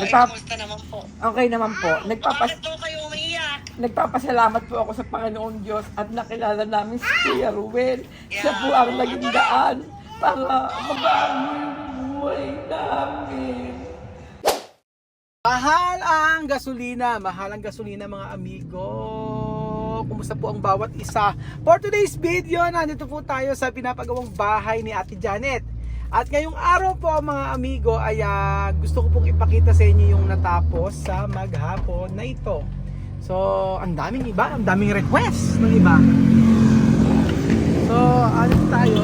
Kamusta naman po? Okay naman po. Bakit po kayo umiiyak? Nagpapasalamat po ako sa Panginoong Diyos at nakilala namin si Kuya Ruel. Siya po ang naging daan para mabago yung buhay namin. Mahal ang gasolina mga amigo. Kumusta po ang bawat isa? For today's video, nandito po tayo sa pinapagawang bahay ni Ate Janet. At ngayong araw po mga amigo ay gusto ko pong ipakita sa inyo yung natapos sa maghapon na ito. So, ang daming iba, ang daming request ng iba. So, ano tayo?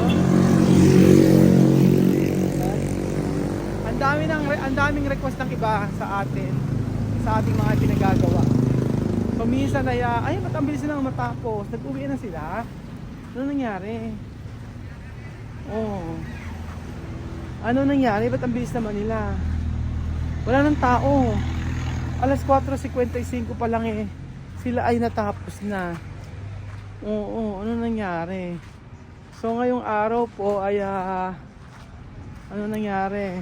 Ang daming request ng iba sa atin, sa ating mga pinagagawa. So, minsan ay, ba't ang bilis silang matapos? Nag-uwi na sila? Ano nangyari? Ano nangyari? Ba't ang bilis naman nila? Wala nang tao. Alas 4:55 pa lang sila ay natapos na. Ano nangyari? So ngayong araw po ay ano nangyari?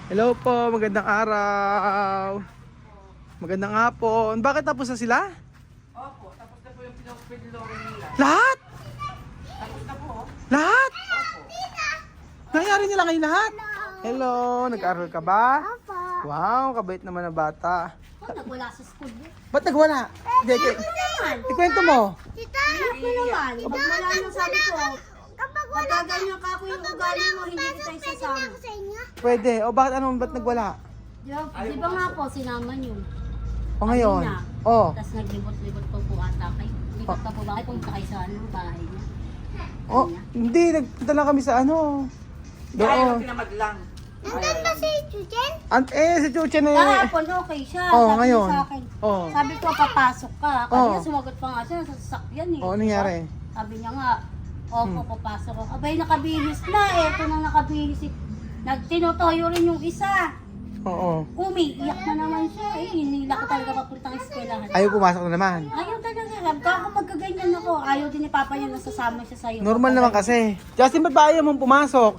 Hello po, magandang araw. Magandang hapon. Bakit tapos na sila? Opo, tapos na po yung pinag-pinilawin nila. Lahat? Tapos na po. Lahat? Nangyari nila ngayon lahat? Hello, nag-aaral ka ba? Wow, kabait naman na bata. Nagwala sa school eh. Ba't nagwala? Ikwento mo. Hirap mo naman. Pag wala nang sabi ko, pag ganyan ka ako yung ugali mo, hindi kita isasama. Pwede. O bakit ba't nagwala? Di ba nga po, sinama niyo? O ngayon? O. Tapos naglibot-libot po ata kayo. Libot pa po ba kayo pumunta kayo sa bahay niya? O, hindi. Nagpunta lang kami sa ano. Ayaw Doon. tinamad lang. Si Chuchen Kahapon okay siya. Oh, Sabi ngayon. niya sa akin. Oh. Sabi ko, papasok ka. Oh. Kanina sumagot pa nga siya sa sasakyan eh. O, nangyari? Sabi niya nga, papasok ko. Abay, nakabihis na eh. Ito na nakabihis eh. Nagtinutoyo rin yung isa. Oo. Umiiyak na naman siya eh. Hinila ko talaga papuntang eskwelahan. Ayaw pumasok na naman. Ayaw talaga. Sabi ko, ako magkaganyan ako. Ayaw din ni Papa niya nasasama siya sa'yo. Normal naman kasi. Justin, ba't ba ayaw mong pumasok?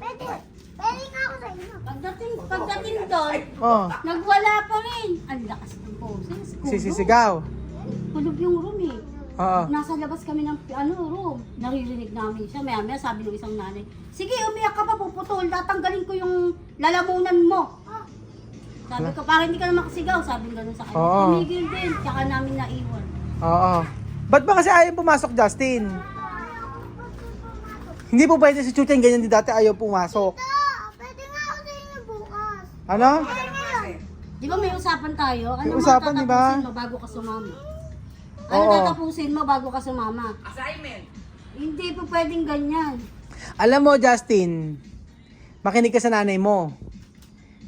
Pagdating doon, Oh. nagwala pa rin. Ang lakas ng boses. Sisigaw. Kulog yung room eh. Oo. Nasa labas kami ng room. Naririnig namin siya. Maya-maya sabi ng isang nanay, sige, umiyak ka pa, puputol. Tatanggalin ko yung lalamunan mo. Sabi ko, parang hindi ka na makasigaw. Sabi ng gano'n sa kanya. Oo. Tumigil din. Tsaka namin naiwan. Oo. Ba't ba kasi ayaw pumasok, Justin? Hindi po pwede si Chuchen, ganyan din dati ayaw pumasok. Pwede nga ako sa inyo bukas. Ano? Di ba may usapan tayo? Ano May usapan, di ba? tatapusin mo bago ka sumama? Ano Oo. tatapusin mo bago ka sumama? Assignment. Hindi po pwedeng ganyan. Alam mo, Justin, makinig ka sa nanay mo.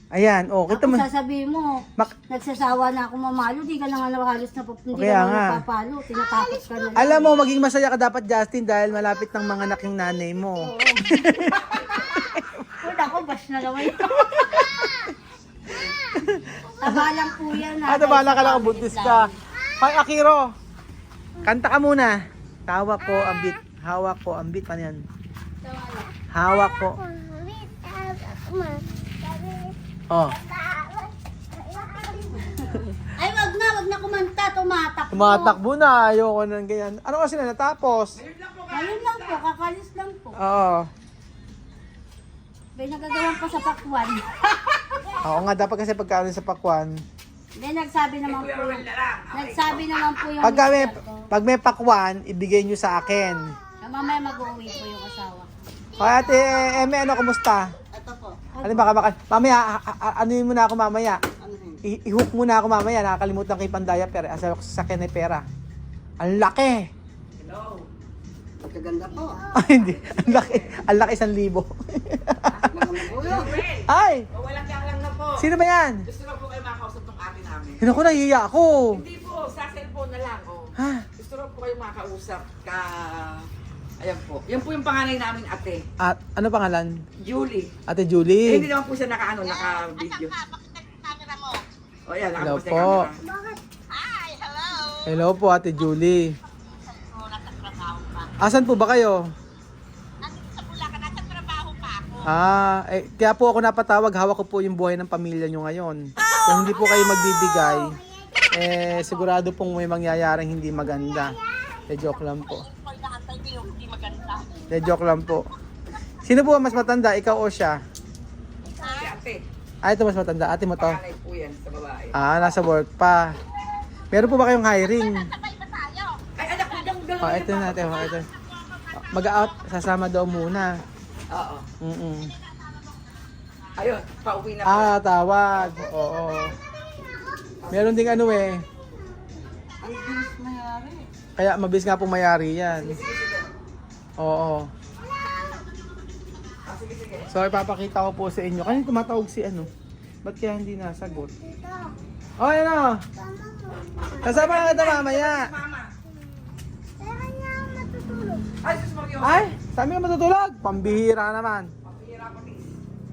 Ayan, kita Ako mo. sasabihin mo, nagsasawa na ako mamalo, di ka na nga halos na hindi Kaya ka na nga. napapalo, tinatapos ka na lang. Alam mo, maging masaya ka dapat, Justin, dahil malapit ng mga anak yung nanay mo. Wala ko, bash na naman yun. Tabalang po yan. Bala ka lang, buntis ka. Hoy, Akiro, kanta ka muna. Hawak ko ang beat. Hawak ko ang beat. Ano yan? Hawak ko. Oh. Ay, wag na kumanta, tumatakbo. Tumatakbo na. Ayoko na ganyan. Ano kasi na natapos? Ngayon lang po, kakalis lang po. Oo. May nagagawan pa sa pakwan. Oo nga, dapat kasi pagkaroon sa pakwan. Hindi, nagsabi naman po yung Pag may pakwan, ibigay nyo sa akin. mamaya mag-uwi po yung asawa. Hoy, Ate Eme, kumusta? Ito po. Ano baka mamaya, ano yun muna ako mamaya? I-hook muna ako mamaya, nakakalimutan ko yung pandaya pero asa ko sa sasakyan ay pera. Ang laki! Hello. Magaganda po. Ay, hindi. Ang laki 1,000. Ay! O, walang lang na po. Sino ba yan? Gusto na po kayo makausap ng ate namin. Hindi ko, nahihiya ako. Hindi po, sa cellphone na lang. Oh. Ha? Gusto na po kayo makausap ka... Ayan po. Yan po yung panganay namin ate. At ano pangalan? Julie. Ate Hindi Julie. naman po siya naka-video. O yan, Hello nakapost na po. yung camera. Hello po, Ate Julie. Asan po ba kayo? Kaya po ako napatawag, hawak ko po yung buhay ng pamilya nyo ngayon. Kung hindi po kayo magbibigay, sigurado pong may mangyayaring hindi maganda. Joke lang po. Joke lang po. Sino po ang mas matanda, ikaw o siya? Si ate. Ito mas matanda, ate mo to. Panganay po yan sa babae. Nasa work pa. Meron po ba kayong hiring? Ay, anak ko, dalawa. Ito na natin. Ito. Mag-out, sasama daw muna. Oo. Ayun, pauwi na po. Tawag. Oo. Meron ding ano eh. Ang bilis mayari. Kaya mabilis nga pong mayari yan. Oo. Sige, sige. So ipapakita ko po sa inyo. Kanina tumatawag si ano. Ba't kaya hindi nasagot? Oh, ano? Kasama ka kita mamaya. Mama. Kaya niya ako matutulog. Ay, sus Mario. Ay, sabi ka matutulog. Pambihira naman. Pambihira pati.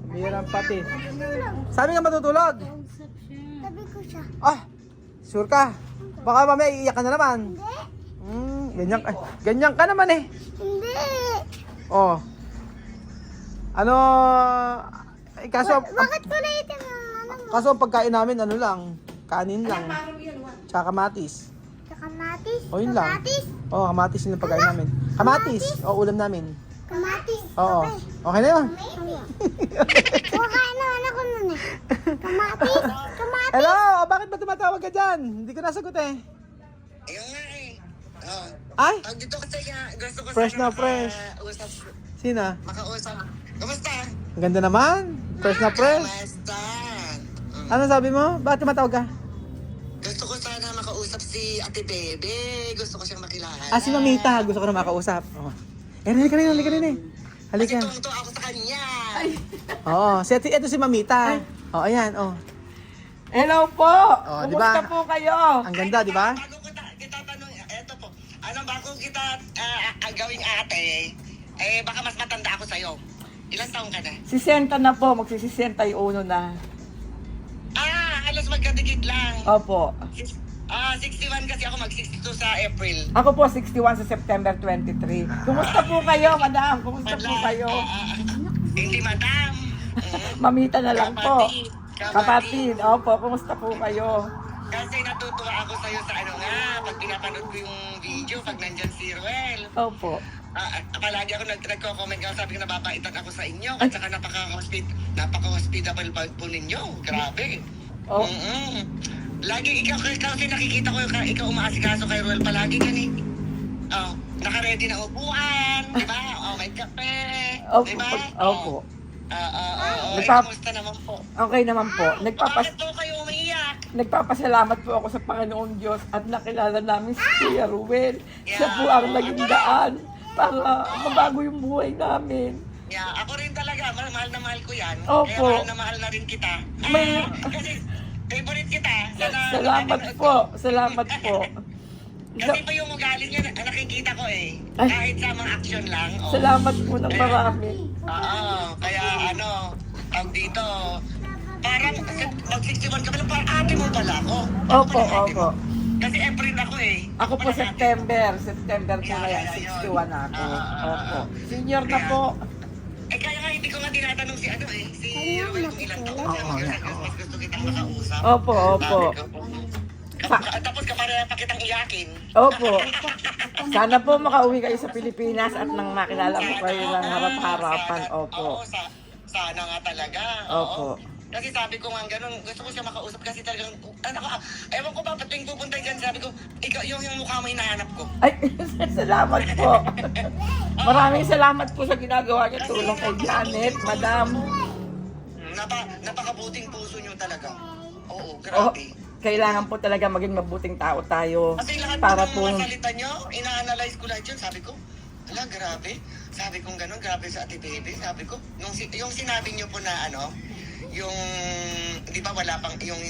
Pambihira pati. Sabi ka matutulog. Sabi ko siya. Sure ka? Baka mamaya iiyak ka na naman. Hindi. Ganyan ka naman eh. Hindi. Oh. Ano? Kaso, Bakit ko naitin ang ano mo? kaso ang pagkain namin ano lang, kanin lang. Parang yan, Juan. Tsaka kamatis. Sa kamatis. O yun lang. Kamatis. Oo, kamatis yun ang pagkain namin. Kamatis. O, ulam namin. Kamatis. Oo. Okay na yun. Kumakain naman ako nun eh. Kamatis. Kamatis. Hello! Bakit ba tumatawag ka dyan? Hindi ko nasagot eh. Ayun nga eh. Oh. Ay! Pag dito kasi gusto ko Fresh na sana fresh. Sina? makausap. Kamusta? Ang ganda naman. Fresh na fresh. Kamusta? Ano sabi mo? Bakit tumatawag ka? Gusto ko sana makausap si Ate Bebe. Gusto ko siyang makilala. Si Mamita. Gusto ko na makausap. Oh. Halika rin eh. Halika. Kasi tungto ako sa kanya. Oo. Ito si Mamita. Oh, ayan. Oh. Hello po. Oh, di Kumusta ba? po kayo? Ang ganda, di ba? Bago kita tanong, eto po. Bago kita gawing ate, baka mas matanda ako sa'yo. Ilang taong ka na? 60 na po. Magsisisentayuno na. Halos magkadikit lang. Opo. 61 kasi ako, mag-62 sa April. Ako po 61 sa September 23. Kumusta po kayo, madam? Kumusta po kayo? Hindi, madam. Mamita na lang po. Kapatid. Kapatid. Opo, kumusta po kayo? Kasi natutuwa ako sa'yo sa ano nga, pag pinapanood ko yung video, pag nandyan si Ruel. Opo. Palagi ako nagko-comment ka, sabi ko nababaitan ako sa inyo, at saka napaka-hospitable po ninyo. Grabe. Oh. Lagi ikaw kasi nakikita ko ikaw umaasikaso kay Ruel palagi yan eh. Naka-ready na upuan, di ba? May kape, Opo. di ba? Opo. Kamusta naman po? Okay naman po. Bakit po kayo umiiyak? Nagpapasalamat po ako sa Panginoong Diyos at nakilala namin si Kuya Ruel. Siya po ang naging daan para mabago yung buhay namin. Yeah, ako rin talaga, mahal na mahal ko yan. Opo. Kaya mahal na rin kita. Kasi favorite kita. Salamat po. Salamat po. Kasi pa yung ugali niya, nakikita ko eh. Ay. Kahit sa mga action lang. Salamat po ng marami. Kaya tawag dito, parang mag-61 ka pala, parang ate mo pala ako. Opo, Pala ate opo. mo. Kasi April ako eh. Ako po pala ate. September po kaya 61 na ako. Opo. Senior na po. Kaya nga hindi ko nga tinatanong si si Ruel kung ilang taon. Mas gusto kitang makausap. Opo, opo. Tapos kapareha pa kitang iyakin. Opo. Sana po makauwi kayo sa Pilipinas at nang makilala ko kayo ng harap-harapan. Opo. Sana nga talaga. Opo. Kasi sabi ko nga ganun, gusto ko siya makausap kasi talagang, ewan ko ba, pating pupunta dyan, sabi ko, ikaw yung mukha mo hinahanap ko. Ay, salamat po. Maraming salamat po sa ginagawa niyo tulong kay Janet, madam. Napakabuting puso nyo talaga. Oo, Oh, grabe. kailangan po talaga maging mabuting tao tayo Kasi lahat para ng po mga salita nyo, ina-analyze ko lahat yun, sabi ko, grabe. Sabi ko gano'n, grabe sa Ate Baby, sabi ko. Yung sinabi nyo po na yung, di ba wala pang, yung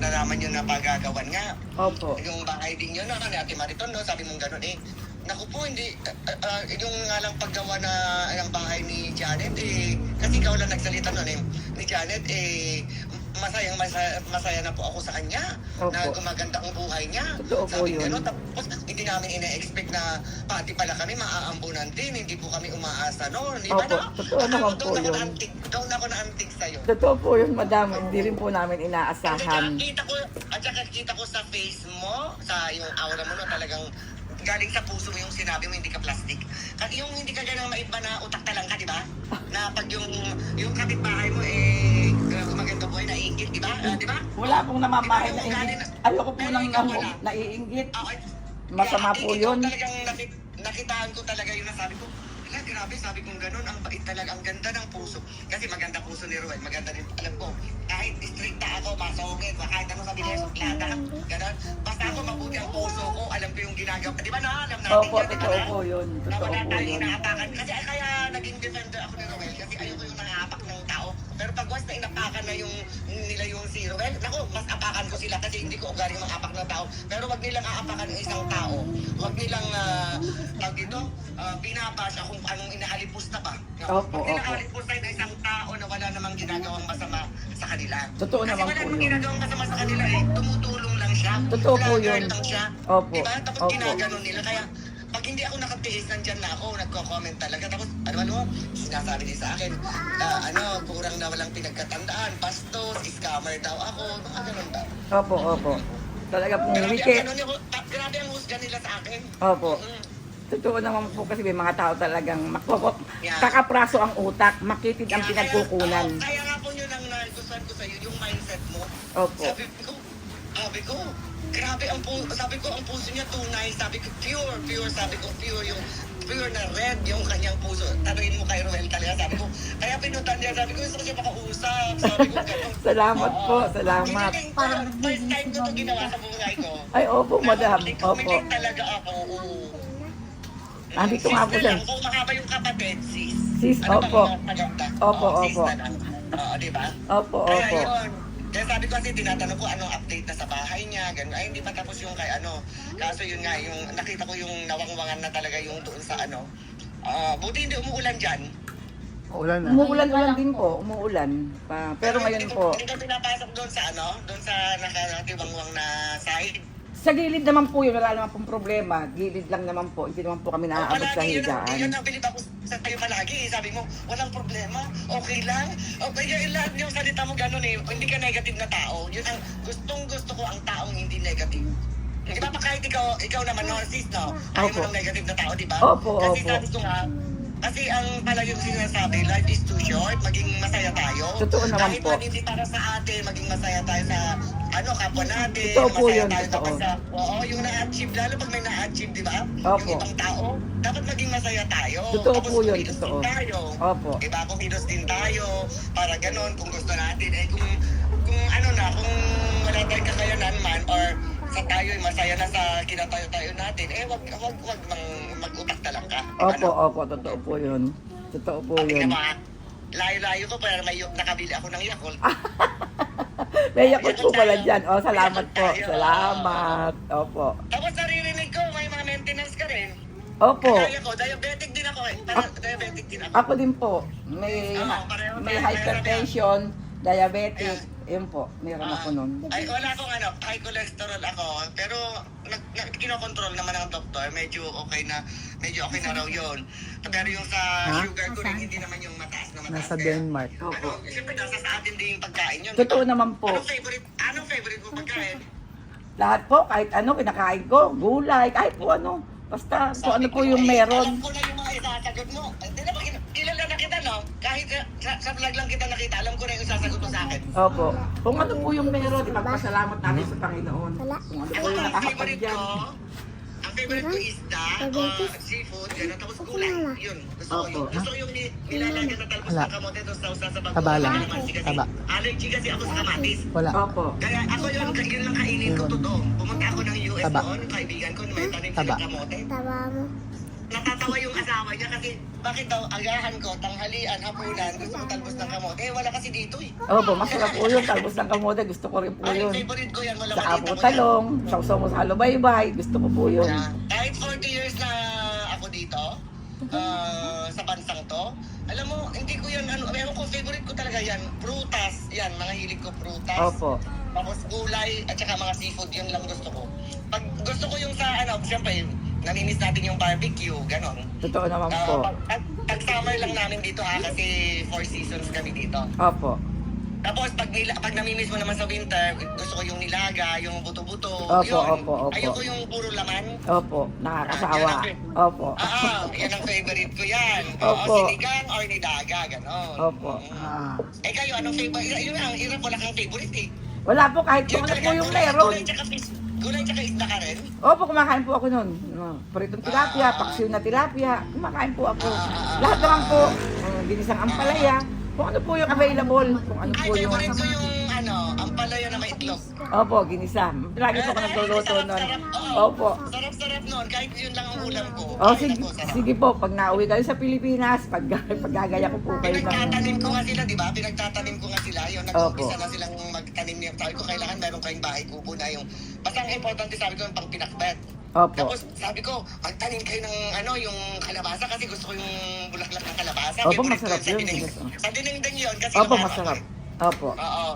nalaman nyo na pagagawan nga. Opo. Yung bahay din nyo na, ni Ate Mariton, no, sabi mong gano'n eh. Naku po, hindi, yung nga lang paggawa na ng bahay ni Janet kasi ikaw lang nagsalita nun ni Janet masaya na po ako sa kanya. Opo. Na gumaganda ang buhay niya. Totoo po Sabi yun. gano'n, tapos hindi namin ina-expect na pati pala kami maaambunan din. Hindi po kami umaasa noon. Di ba Opo, na? totoo naman po yun. Doon ako na-antik sa'yo. Totoo po yun, madam. Hindi rin po namin inaasahan. At saka kita ko sa face mo, sa yung aura mo no, talagang galing sa puso mo yung sinabi mo, hindi ka plastic. Kasi yung hindi ka ganang maiba na utak talang ka, di ba? Na pag yung kapitbahay mo, maganda buhay, naiingit, di ba? Di ba? Wala pong namamahay na Ikaw yung ingit. ugali Ayoko po Pero ng ikaw wala. naiingit. Okay. Masama po Ikaw yun. talagang nakitaan ko talaga yung nasabi ko. Wala, grabe, sabi kong ganun, ang bait talaga, ang ganda ng puso. Kasi maganda puso ni Ruel, maganda din, alam ko, kahit stricta ako, masungit, kahit ano sabihin sa plata, ganun. Basta ako mabuti ang puso ko, alam ko yung ginagawa. Di ba na, alam natin Opo, yan, di ba totoo na? po yun. Na Totoo wala po tayong yun. inaapakan. Kasi kaya naging defender ako ni Ruel, kasi ayoko yung nangapak ng tao. Pero pag once na inapakan na nila yung si Ruel, naku, mas apakan ko sila kasi hindi ko ugali yung apak ng tao. Pero wag nilang aapakan ng isang tao. Wag nilang, tawag dito, binabasa kung anong inaalipusta ba. Opo, Wag nilang opo. alipusta na isang tao na wala namang ginagawang masama sa kanila. Totoo Kasi naman wala po namang yun. ginagawang masama sa kanila eh. Tumutulong lang siya. Totoo po Vlogger yun. lang siya. Opo, Diba? Tapos opo. ginaganon nila. Kaya pag hindi ako nakatiis, nandyan na ako, nagko-comment talaga. Tapos, ano, sinasabi din sa akin, kurang na walang pinagkatandaan, bastos, scammer daw ako, mga ganun daw. Opo, opo. Talaga pong Grabe ang, wikit. grabe ang husga nila sa akin. Opo. Mm. Totoo naman po kasi may mga tao talagang Yeah. kakapraso ang utak, makitid ang pinagkukunan. Kaya nga po yun ang nagustuhan ko sa'yo, yung mindset mo. Opo. Sabi ko, grabe ang sabi ko, ang puso niya tunay, sabi ko, pure, sabi ko, pure na red yung kanyang puso. Tanungin mo kay Ruel talaga, sabi ko, kaya pinutan niya, sabi ko, gusto ko siya makausap, sabi ko, gano'n. Salamat po, salamat. First time ko ito ginawa sa buhay ko. Ay, opo, madam. Opo. Kumilig talaga ako, oo. Nandito nga po Sis na siya. lang, kung mahaba yung kapatid, sis. Sis, Ano bang opo. maganda? Opo, Oo, sis opo. na lang. Oo, di ba? Opo, Kaya opo. yun. Kaya sabi ko kasi tinatanong ko anong update na sa bahay niya, gano'n. Ay, hindi pa tapos yung kay ano. Kaso yun nga, yung nakita ko yung nawangwangan na talaga yung doon sa ano. Buti hindi umuulan dyan. Ulan na. Umuulan-ulan din po, umuulan. Pero ngayon po, Hindi ko pinapasok doon sa ano, doon sa nakatiwangwang na side. sa gilid naman po yun, wala naman pong problema. Gilid lang naman po, hindi naman po kami naaabot sa Yun higaan. ang bilib ako sa tayo palagi. Sabi mo, walang problema, okay lang. Okay, yung lahat yung salita mo gano'n eh. Hindi ka negative na tao. Yun ang gusto ko ang taong hindi negative. Di ba pa kahit ikaw naman no, sis, no? Ayaw Opo. mo ng negative na tao, di ba? Opo, Kasi opo. sabi ko nga, kasi ang palagi ko sinasabi, life is too short, maging masaya tayo. Totoo naman Kahit po. man hindi para sa atin, maging masaya tayo sa kapwa natin. Totoo po masaya yun, tayo totoo. kapag oo, yung na-achieve, lalo pag may na-achieve, di ba? Opo. Yung ibang tao, dapat maging masaya tayo. Totoo Tapos po yun, kumilos totoo. din tayo. Opo. Diba? Kumilos din tayo. Para ganon, kung gusto natin, kung kung wala tayong kakayanan man, or sa tayo masaya na sa kinatayo-tayo natin, wag mag-utak talang ka. Opo, opo, totoo po yun. Totoo po yun. Layo-layo ko, pero may nakabili ako ng Yakult. May yakot po pala dyan. O, salamat po. Salamat. Opo. Tapos naririnig ko, may mga maintenance ka rin. Opo. Kaya ko, diabetic din ako eh. Diabetic din ako. Ako din po. May hypertension, diabetic. Yun po, meron ako nun. Ay, wala akong high cholesterol ako. Pero kinokontrol naman ng doktor. Medyo okay na raw yun. Pero yung sa sugar ko rin, hindi naman yung mataas na mataas. Nasa Denmark. Opo. Siyempre, nasa sa atin din yung pagkain yun. Totoo naman po. Anong favorite mo pagkain? Lahat po, kahit ano, kinakain ko. Gulay, kahit po ano. Basta kung ano po yung meron. Alam ko na yung mga isasagot mo. Hindi na ba, kilala na kita, no? Kahit sa vlog lang kita nakita, alam ko na yung isasagot mo sa akin. Opo. Kung ano po yung meron, ipagpasalamat natin sa Panginoon. Wala. Kung ano po Ako, yung ang nakakapag favorite dyan. ko, ang favorite ko isda, seafood, gano'n, tapos gulay. Yun, gusto ko yun. Opo. Gusto ko yung nilalagyan sa talbos Wala. ng kamote, tapos sausa sa bago. Taba lang. Kasi Taba. allergy kasi ako sa kamatis. Wala. Opo. Kaya ako yun lang kainin ko totoo. Pumunta ako ng US Taba. noon, kaibigan ko, may tanim Taba. silang kamote. Taba mo. Natatawa yung asawa niya kasi bakit daw agahan ko, tanghalian, hapunan, gusto ko talbos ng kamote. Wala kasi dito eh. Opo, masarap po yun. Talbos ng kamote, gusto ko rin po Ay, yun. favorite ko yan, wala Sa malita apo mo yan. talong, sausaw mo sa halo-baybay, gusto ko po yun. Kahit 40 years na ako dito, sa bansang to, Alam mo, hindi ko yan, ewan ko, favorite ko talaga yan. Prutas, yan, mga hilig ko prutas. Opo. Tapos gulay, at saka mga seafood, yun lang gusto ko. Pag gusto ko yung sa, siyempre, namimiss natin yung barbecue, ganon. Totoo naman po. Pag summer lang namin dito kasi 4 seasons kami dito. Opo. Tapos pag namimiss mo naman sa winter, gusto ko yung nilaga, yung buto-buto, Opo, yun. opo. Ayoko yung puro laman. Opo, nakakasawa. Opo. Yan ang favorite ko yan. Opo. Sinigang or nilaga, ganon. Opo. Ah. Kayo, anong favorite? Yun ang hirap, wala kang favorite eh. Wala po, kahit kung ano po yung meron. Gulay tsaka isda ka rin? Opo, kumakain po ako nun. Pritong tilapia, paksiw na tilapia, kumakain po ako. Lahat naman po, ginisang ampalaya, kung ano po yung available, kung ano Ay, po yung... favorite ko yung ampalaya na may itlog. Opo, ginisa. Lagi po ako nagluluto nun. Opo. Sarap-sarap nun, kahit yun lang ang ulam ko. O, sige po, pag nauwi kayo sa Pilipinas, paggagaya ko po kayo ng... Pinagtatanim ko nga sila, di ba? Pinagtatanim ko nga sila. Yung nag-umpisa Opo. na silang magtanim niya. Sabi ko, kailangan meron kayong bahay kubo na yung... Basta ang importante, sabi ko, yung pang pinakbet. Opo. Tapos sabi ko, magtanim kayo ng yung kalabasa kasi gusto ko yung bulaklak ng kalabasa. Opo, Favorite ko masarap sa yun. dinding- Sa dinding yun kasi Opo, masarap. masarap. Opo. Oo.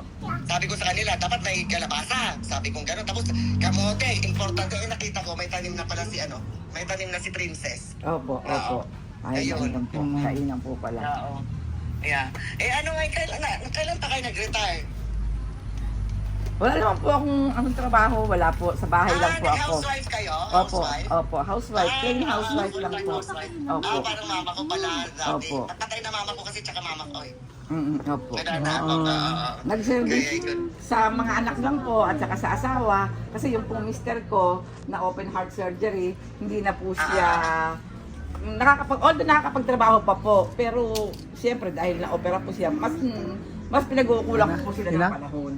Sabi ko sa kanila, dapat may kalabasa. Sabi ko gano'n. Tapos kamote, importante. Nakita ko, may tanim na pala si may tanim na si Princess. Opo, opo. Ay, Ayun. kainan po. Kainan po pala. Oo. Yeah. Kailan pa kayo nag-retire? Wala naman po akong trabaho. Wala po. Sa bahay lang po ako. Housewife kayo? Opo, Housewife? opo. Housewife. Plain housewife lang po. Opo. Parang mama ko pala dati. Opo. Patay na mama ko kasi tsaka mama ko eh. Opo. Kaya Nag-service yun. sa mga anak lang po at saka sa asawa. Kasi yung pong mister ko na open heart surgery, hindi na po siya nakakapagtrabaho pa po. Pero siyempre dahil na-opera po siya, mas pinag-uukulang po sila ng Ilan? panahon.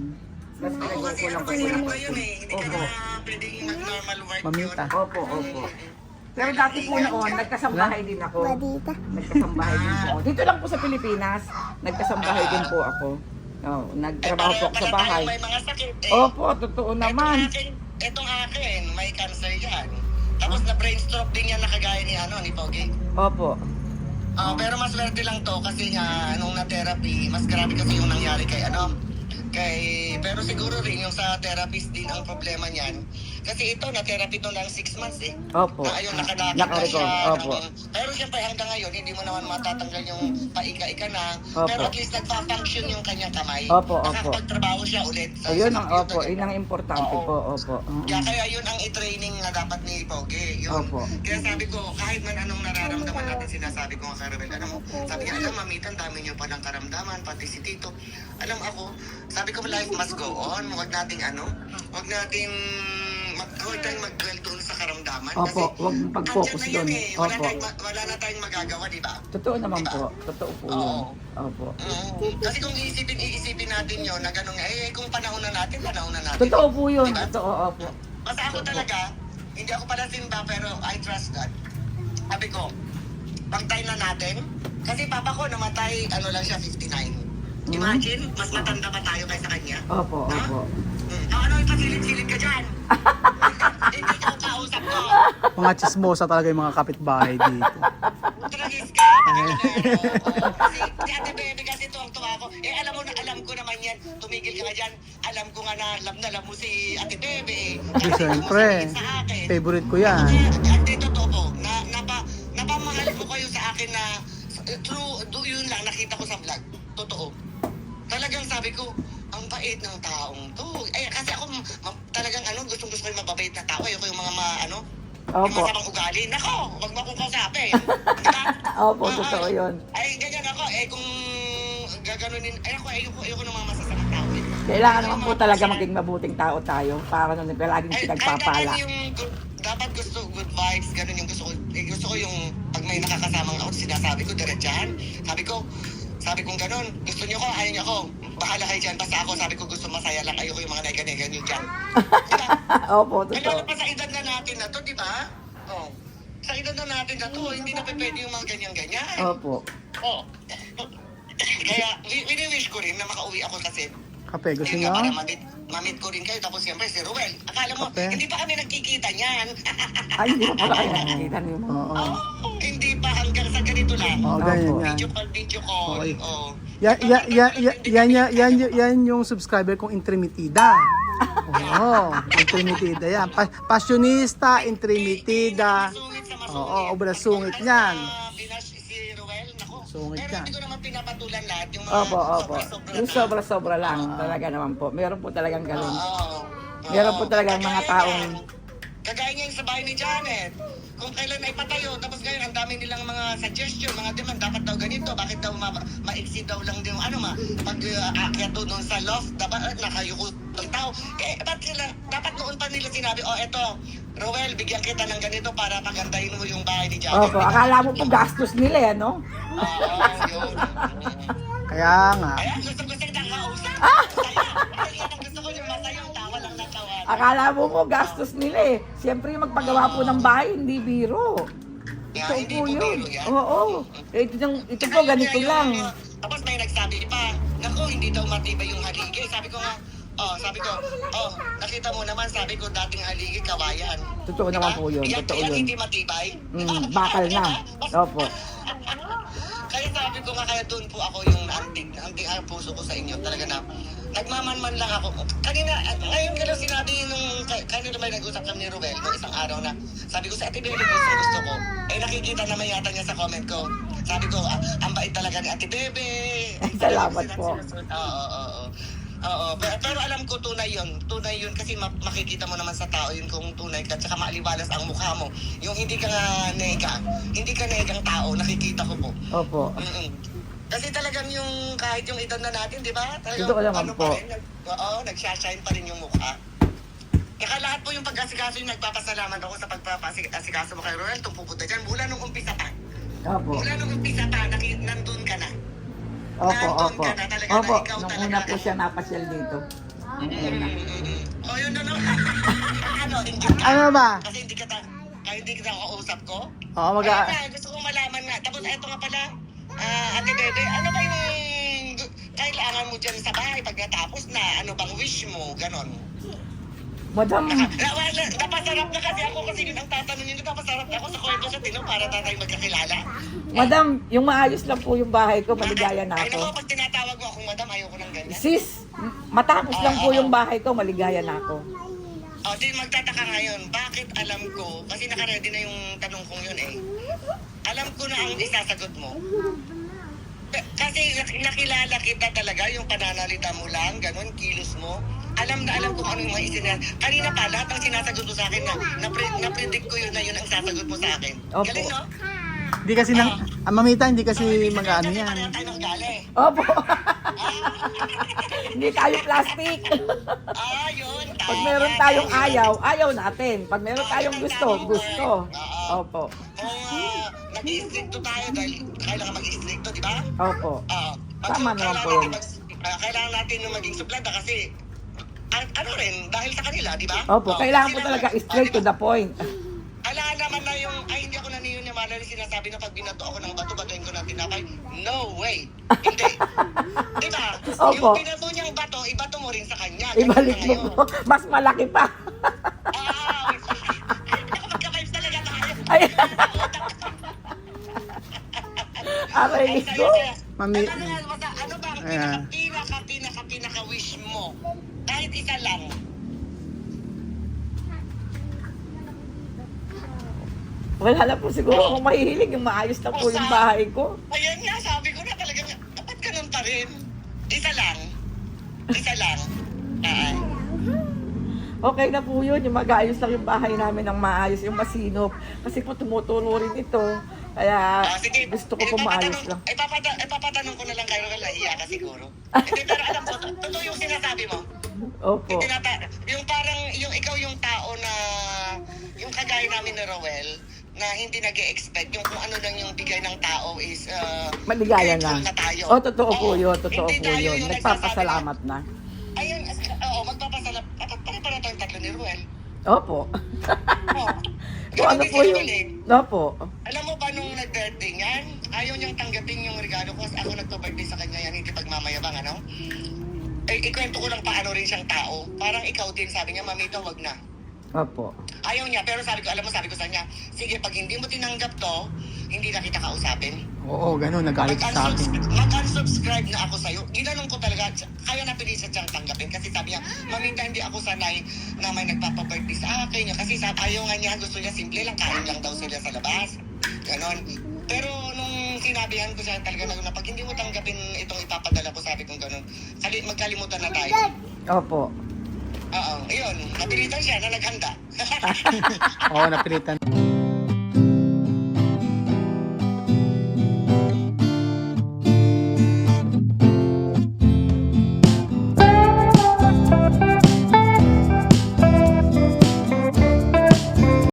Mas Oo, kasi pinag-uukulang po hirap sila. pa yun eh. Hindi ka Opo. na pwedeng mag-normal work Mamita. yun. Opo, opo. Pero dati po noon, nagkasambahay din ako. Badita. Nagkasambahay din po ako. Dito lang po sa Pilipinas, nagkasambahay din po ako. Oh, nagtrabaho po ako sa bahay. May mga sakit eh. Opo, totoo naman. Itong akin, may cancer yan. Tapos na brain stroke din yan nakagaya ni Pogi. Opo. Pero mas swerte lang to kasi nga nung na-therapy, mas grabe kasi yung nangyari pero siguro rin yung sa therapist din ang problema niyan. Kasi ito, na-therapy to ng 6 months eh. Opo. Na ayun, nakalakad na Nakarecord. siya. Opo. Pero siyempre hanggang ngayon, hindi mo naman matatanggal yung paika-ika na. Opo. Pero at least nagpa-function yung kanyang kamay. Opo, opo. Nakakapagtrabaho siya ulit. Ayun ang computer. opo, yun ang importante Oo. po, opo. Kaya yun ang i-training na dapat ni Pogi. Yun. Opo. Kaya sabi ko, kahit man anong nararamdaman natin, sinasabi ko nga kay Rebel, alam mo, sabi niya, alam, mamitan, dami niyo palang karamdaman, pati si Tito. Alam ako, sabi ko, life must go on. Huwag tayong mag-dwell doon sa karamdaman. Opo, huwag pag-focus andyan na doon. yan eh. Wala, Opo. wala na tayong magagawa, di ba? Totoo naman Diba? po. Totoo po Oo. yun. Opo. Kasi kung iisipin natin yun, na gano'n, kung panahon na natin. Totoo po yun. Diba? Totoo, opo. Basta ako talaga, hindi ako pala simba, pero I trust God. Sabi ko, pagtay na natin, kasi papa ko namatay, lang siya, 59. Imagine, mas matanda pa tayo kaysa kanya. Opo, Ha? opo. Ano, ipasilid-silid ka dyan? Hindi ka kausap ko. Mga chismosa talaga yung mga kapitbahay dito. Tragis ka. Kasi, si Ate Bebe kasi tuwang-tuwa ako. Alam ko naman yan. Tumigil ka nga dyan. Alam ko nga na love mo si Ate Bebe. Kasi siyempre, Sa akin. favorite ko yan. At dito totoo, napamahal ko kayo sa akin na yun lang nakita ko sa vlog. Totoo. Talagang sabi ko, ang bait ng taong to. Kasi ako talagang gusto ko yung mababait na tao. Ayoko yung mga yung Opo. masamang ugali. Nako, wag mo akong kausapin. Diba? Opo, totoo yun. Ay, ganyan ako. Kung gaganunin, ayoko ng mga masasamang tao. Kailangan naman po talaga maging mabuting tao tayo para nung laging pinagpapala. Dapat gusto good vibes, ganun yung gusto ko. Gusto ko yung pag may nakakasamang ako, sinasabi ko, diretsahan. Sabi kong ganun, gusto niyo ko, ayaw niyo ako. Bahala kayo dyan, basta ako, sabi ko gusto masaya lang, ayoko yung mga nega-nega niyo dyan. Diba? Opo, Lalo totoo. pa sa edad na natin na to, di ba? Oh. Sa edad na natin na to, hindi na pwede yung mga ganyan-ganyan. Opo. Oh. Kaya, wini-wish ko rin na makauwi ako kasi Kape, gusto yun niyo? nga, para mamit ko rin kayo. Tapos siyempre si Ruel. Akala mo, Okay. hindi pa kami nagkikita niyan. Ay, hindi pa pala kayo nakikita niyo. Oo. Hindi pa hanggang sa ganito lang. Oo, ganyan Opo. yan. Video call. Okay. Oo. Yan yung subscriber kong Intrimitida. Oo, Intrimitida yan. Passionista, Intrimitida. Sungit sa masungit. Oo, obra sungit niyan. Binash si Ruel, nako. Sungit Pero yan. hindi ko naman pinapatulan lahat yung mga Opo, opo. sobra-sobra Yung na. sobra-sobra lang. Talaga naman po. Meron po talagang ganun. Oo. Meron po talagang mga Kagaya taong... niyan. Kagaya niya yung sa bahay ni Janet. Kung kailan ay patayo, tapos ngayon ang dami nilang mga suggestion, mga demand, dapat daw ganito, bakit daw maiksi daw lang din yung pag aakyat doon sa loft, dapat nakayuko ng tao. Ba't sila, dapat noon pa nila sinabi, eto, Roel, bigyan kita ng ganito para pagandahin mo yung bahay ni Janet. Opo, akala mo po gastos nila yan, no? Oo, yun. Kaya nga. Kaya gusto kita kausap. Kaya ang gusto ko yung masayang tawa lang ng tawa. Akala mo po gastos nila eh. Siyempre yung magpagawa po ng bahay, hindi biro. Ito Hindi po po yun. biro yan. Oo. Ito po, ganito lang. Tapos may nagsabi pa, naku, hindi daw matibay yung haligi. Sabi ko, nakita mo naman, sabi ko, dating haligi, kawayan. Totoo naman po yun. Yan, Totoo yan yun. hindi matibay. Bakal na. Opo. Kaya sabi ko nga, kaya doon po ako yung antig ang puso ko sa inyo. Talaga na, nagmamanman lang ako. Ngayon ko lang sinabi kanina may nag-usap kami ni Ruel nung isang araw na, sabi ko sa Ate Bebe, gusto ko. Nakikita naman yata niya sa comment ko. Sabi ko, ang bait talaga ni Ate Bebe. Salamat po. Oo. Pero alam ko tunay yun kasi makikita mo naman sa tao yun kung tunay ka, tsaka maaliwalas ang mukha mo. Yung hindi ka negang tao, nakikita ko po. Opo. Kasi talagang yung kahit yung edad na natin, di ba? Talagang Totoo naman po. pa rin, nagsashine pa rin yung mukha. Kaya lahat po yung pag-asikaso yung nagpapasalamat ako sa pagpapasikaso mo kay Roel, itong pupunta dyan, mula nung umpisa pa. Opo. Mula nung umpisa pa, nandun ka na. Opo, Nandun opo. ka na talaga Opo. na ikaw Nung talaga. una po siya napasyal dito. Yun na naman. Ano ba? Kasi hindi kita kausap ko. Oo, Kaya gusto ko malaman nga. Tapos eto nga pala, Ate Bebe, ano ba yung kailangan mo dyan sa bahay pag natapos na? Ano bang wish mo? Ganon. Madam, Napasarap na kasi ako kasi yun ang tatanungin ko. Napasarap na ako sa kwento sa Tino para tayo magkakilala. madam, yung maayos lang po yung bahay ko, maligaya na Ay ako. naku, pag tinatawag mo akong madam, ayoko ng ganyan. Sis, matapos lang po yung bahay ko, maligaya na ako. Di magtataka ngayon, bakit alam ko, kasi nakaready na yung tanong kong yun eh. Alam ko na ang isasagot mo. Kasi nakilala kita talaga, yung pananalita mo lang, ganun, kilos mo. Alam kung ano yung mga isinan. Kanina pa, lahat ng sinasagot mo sa akin na-predict ko yun na yun ang sasagot mo sa akin. Opo. Galing, no? Hindi kasi mamita, hindi kasi mag-ano Kasi yan. pareho tayo ng gali. Opo. Hindi tayo plastic. Yun. Pag meron tayong ayaw natin. Pag meron tayong gusto. Opo. Kung nag-i-stricto tayo dahil kailangan mag-i-stricto, di ba? Opo. Tama naman po yun. Kailangan natin yung maging suplada kasi ano rin, dahil sa kanila, di ba? Opo, kailangan po talaga straight to the point. Ala naman na yung, hindi ako naniniwala na sinasabi na pag binato ako ng bato, batuin ko ng tinapay. No way. Hindi. Di ba? Opo. Yung binato niyang bato, ibato mo rin sa kanya. Ganun Ibalik na mo ngayon. po. Mas malaki pa. Magka-vibes talaga tayo. Ay. Aray ko. Mami, Ano ba ang pinaka-wish mo? Kahit isa lang. Wala na po siguro kung mahihilig yung maayos na po yung bahay ko. Ayan nga, sabi ko na talaga, dapat ganun pa rin. Isa lang. Okay na po yun, yung mag-aayos lang yung bahay namin ng maayos, yung masinop. Kasi po tumutulo rin ito. Kaya Sige, gusto ko po maayos lang. Ipapatanong ko na lang kayo, nahiya ka siguro. Hindi, pero alam ko, totoo yung sinasabi mo. Opo. Yung parang, yung ikaw yung tao na, yung kagaya namin ni Roel, na hindi nag-e-expect, yung kung ano lang yung bigay ng tao is, Maligaya grateful na. na tayo. Totoo po yun, totoo Hindi po tayo yun. yung Nagpapasalamat na. Ayun, magpapasalamat. Para tayong tatlo ni Ruel. Opo. Oh. Kung ano po yung... Opo. Alam mo ba nung nag-birthday niyan, ayaw niyang tanggapin yung regalo ko kasi ako nagpa-birthday sa kanya yan, hindi pagmamayabang, ano? Ikwento ko lang paano rin siyang tao. Parang ikaw din, sabi niya, Mamita, wag na. Opo. Ayaw niya, pero sabi ko, alam mo, sabi ko sa kanya, sige, pag hindi mo tinanggap to, hindi na kita kausapin. Oo, ganun, nagalit sa akin. Mag-unsubscribe na ako sa'yo. Ginanong ko talaga, kaya napilisan siyang tanggapin. Kasi sabi niya, mamita, hindi ako sanay na may nagpapabirthday sa akin. Kasi sabi, ayaw nga niya, gusto niya simple lang, kain lang daw sila sa labas. Ganon. Pero nung sinabihan ko siya talaga na pag hindi mo tanggapin itong ipapadala ko, sabi ko ganon, magkalimutan na tayo. Opo. Oo, ayun, napilitan siya na naghanda. Oo, napilitan.